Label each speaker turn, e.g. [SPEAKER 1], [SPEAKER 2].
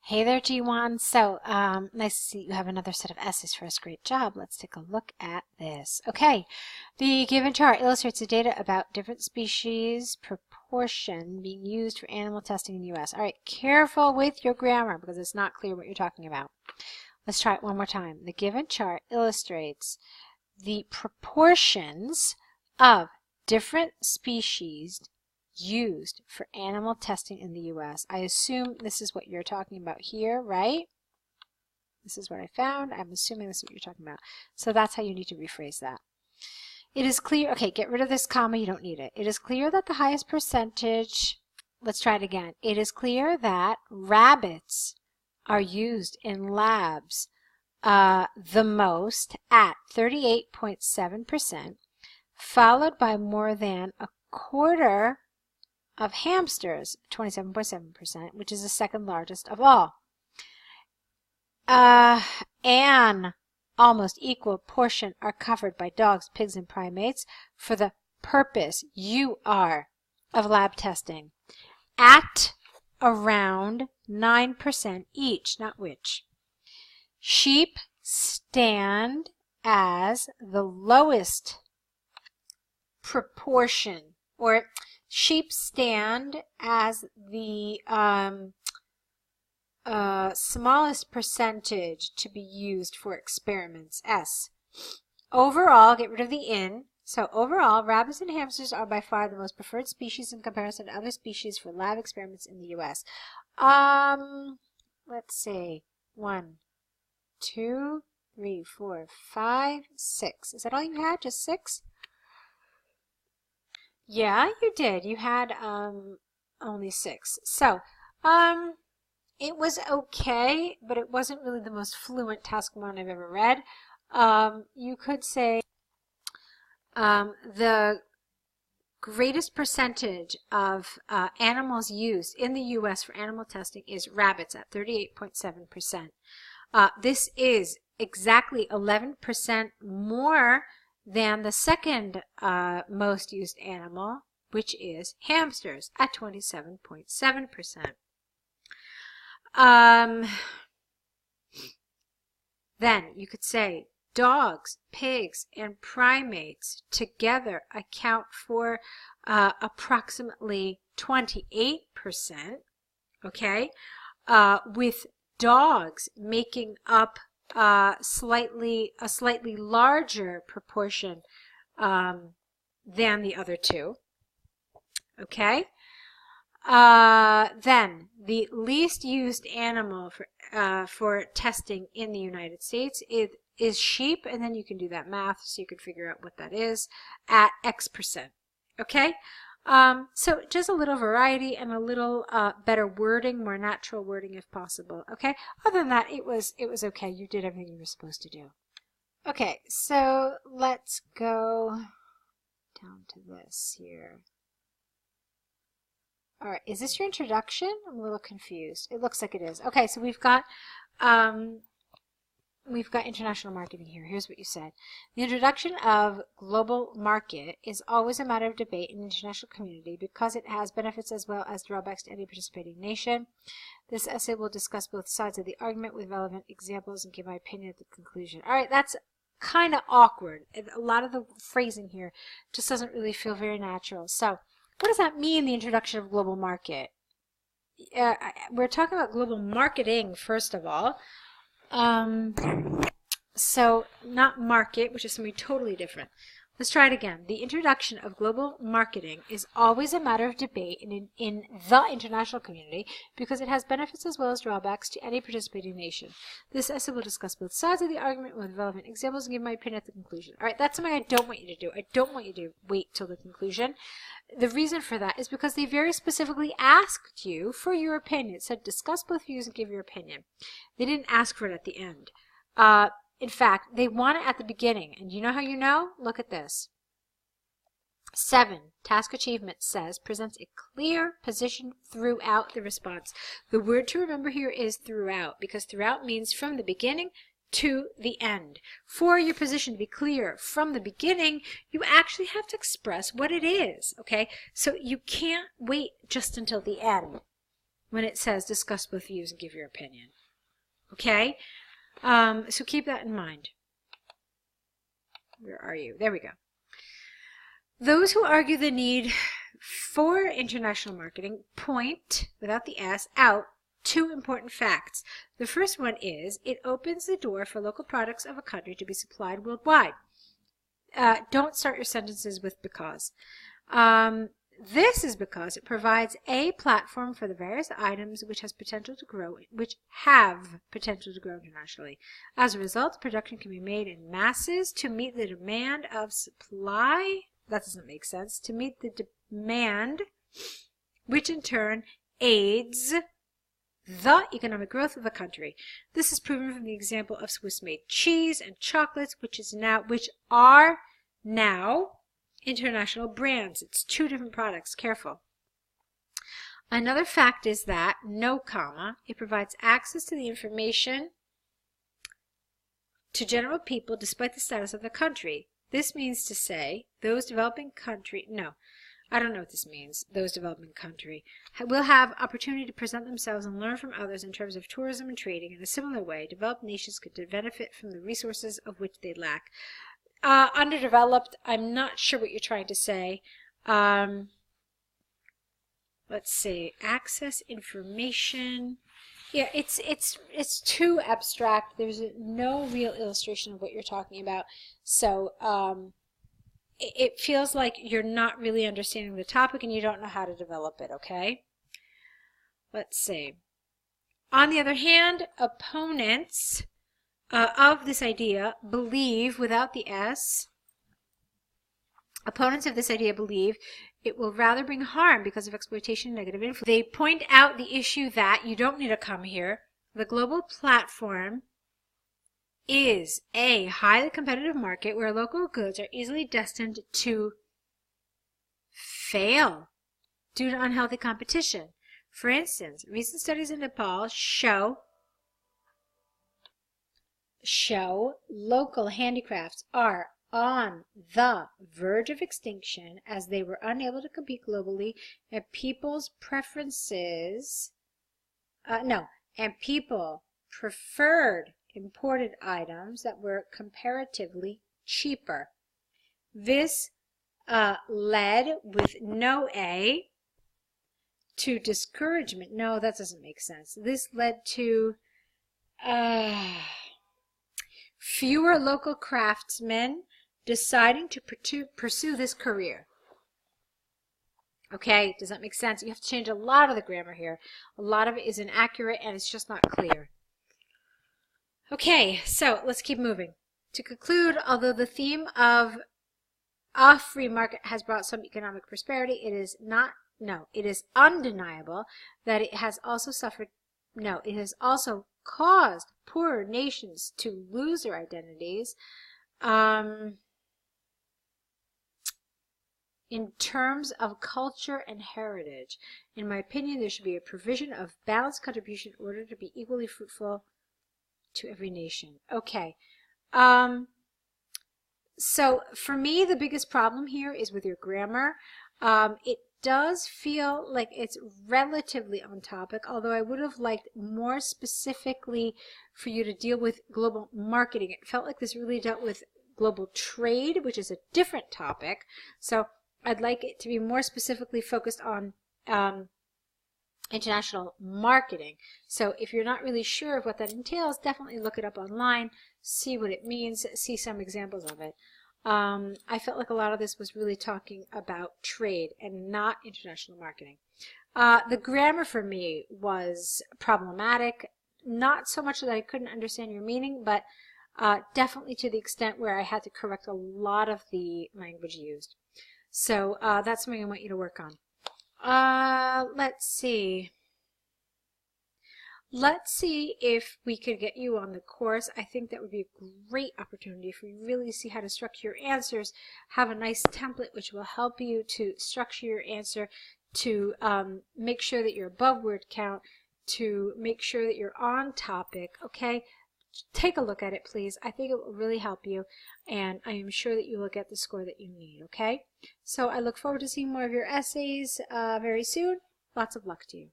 [SPEAKER 1] Hey there, Jeewan. So, nice to see you have another set of essays for us. Great job. Let's take a look at this. Okay, the given chart illustrates the data about different species proportion being used for animal testing in the U.S. All right, careful with your grammar because it's not clear what you're talking about. Let's try it one more time. The given chart illustrates the proportions of different species used for animal testing in the U.S. I assume this is what you're talking about here, right? This is what I found. I'm assuming this is what you're talking about. So that's how you need to rephrase that. It is clear, okay, get rid of this comma, you don't need it. It is clear that the highest percentage, let's try it again. It is clear that rabbits are used in labs the most at 38.7%, followed by more than a quarter of hamsters, 27.7%, which is the second largest of all. An almost equal portion are covered by dogs, pigs, and primates for the purpose of lab testing at around 9% each, not which. Sheep stand as the lowest proportion, or sheep stand as the smallest percentage to be used for experiments. S. Overall, get rid of the in. So overall, rabbits and hamsters are by far the most preferred species in comparison to other species for lab experiments in the U.S. Let's see. 1, 2, 3, 4, 5, 6. Is that all you had? Just 6? Yeah, you did. You had only 6. So, it was okay, but it wasn't really the most fluent task one I've ever read. You could say the greatest percentage of animals used in the U.S. for animal testing is rabbits at 38.7%. This is exactly 11% more than the second most used animal, which is hamsters at 27.7%. Then you could say dogs, pigs, and primates together account for approximately 28%, okay, with dogs making up a slightly larger proportion than the other two. Okay. Then the least used animal for testing in the United States is sheep, and then you can do that math so you can figure out what that is at X%. Okay. So just a little variety and a little better wording, more natural wording if possible. Okay. Other than that, it was okay. You did everything you were supposed to do. Okay. So let's go down to this here. All right. Is this your introduction? I'm a little confused. It looks like it is. Okay. So we've got international marketing here. Here's what you said. The introduction of global market is always a matter of debate in the international community because it has benefits as well as drawbacks to any participating nation. This essay will discuss both sides of the argument with relevant examples and give my opinion at the conclusion. All right, that's kind of awkward. A lot of the phrasing here just doesn't really feel very natural. So what does that mean, the introduction of global market? We're talking about global marketing, first of all. So not market, which is something totally different. Let's try it again. The introduction of global marketing is always a matter of debate in the international community because it has benefits as well as drawbacks to any participating nation. This essay will discuss both sides of the argument with relevant examples and give my opinion at the conclusion. All right, that's something I don't want you to do. I don't want you to wait till the conclusion. The reason for that is because they very specifically asked you for your opinion. It said discuss both views and give your opinion. They didn't ask for it at the end. In fact, they want it at the beginning. And you know how you know? Look at this. 7. Task achievement says presents a clear position throughout the response. The word to remember here is throughout, because throughout means from the beginning to the end. For your position to be clear from the beginning, you actually have to express what it is, okay? So you can't wait just until the end. when it says discuss both views and give your opinion. Okay? So keep that in mind. Where are you? There we go. Those who argue the need for international marketing point, without the S, out two important facts. The first one is it opens the door for local products of a country to be supplied worldwide. Don't start your sentences with because. This is because it provides a platform for the various items which have potential to grow internationally. As a result, production can be made in masses to meet the demand of supply. That doesn't make sense. To meet the demand, which in turn aids the economic growth of a country. This is proven from the example of Swiss-made cheese and chocolates, which are now international brands. It's two different products. Careful. Another fact is that, no comma, it provides access to the information to general people despite the status of the country. This means to say those developing country, no, I don't know what this means, those developing country, will have opportunity to present themselves and learn from others in terms of tourism and trading. In a similar way, developed nations could benefit from the resources of which they lack. Underdeveloped, I'm not sure what you're trying to say. Let's see, access information. Yeah, it's too abstract. There's no real illustration of what you're talking about. So it feels like you're not really understanding the topic and you don't know how to develop it, okay? Let's see. On the other hand, opponents of this idea believe, without the S, opponents of this idea believe it will rather bring harm because of exploitation and negative influence. They point out the issue that, you don't need to come here, the global platform is a highly competitive market where local goods are easily destined to fail due to unhealthy competition. For instance, recent studies in Nepal show local handicrafts are on the verge of extinction as they were unable to compete globally, and people preferred imported items that were comparatively cheaper. This led, with no A, to discouragement. No, that doesn't make sense. This led to fewer local craftsmen deciding to pursue this career. Okay, does that make sense? You have to change a lot of the grammar here. A lot of it is inaccurate and it's just not clear. Okay, so let's keep moving. To conclude, although the theme of a free market has brought some economic prosperity, it is undeniable that it has also caused poorer nations to lose their identities in terms of culture and heritage. In my opinion, there should be a provision of balanced contribution in order to be equally fruitful to every nation. Okay. So for me, the biggest problem here is with your grammar. It does feel like it's relatively on topic, although I would have liked more specifically for you to deal with global marketing. It felt like this really dealt with global trade, which is a different topic. So I'd like it to be more specifically focused on international marketing. So if you're not really sure of what that entails, definitely look it up online, see what it means, see some examples of it. I felt like a lot of this was really talking about trade and not international marketing. The grammar for me was problematic, not so much that I couldn't understand your meaning, but definitely to the extent where I had to correct a lot of the language used. So that's something I want you to work on. Let's see. Let's see if we could get you on the course. I think that would be a great opportunity for you to really see how to structure your answers, have a nice template which will help you to structure your answer, to make sure that you're above word count, to make sure that you're on topic, okay? Take a look at it, please. I think it will really help you, and I am sure that you will get the score that you need, okay? So I look forward to seeing more of your essays very soon. Lots of luck to you.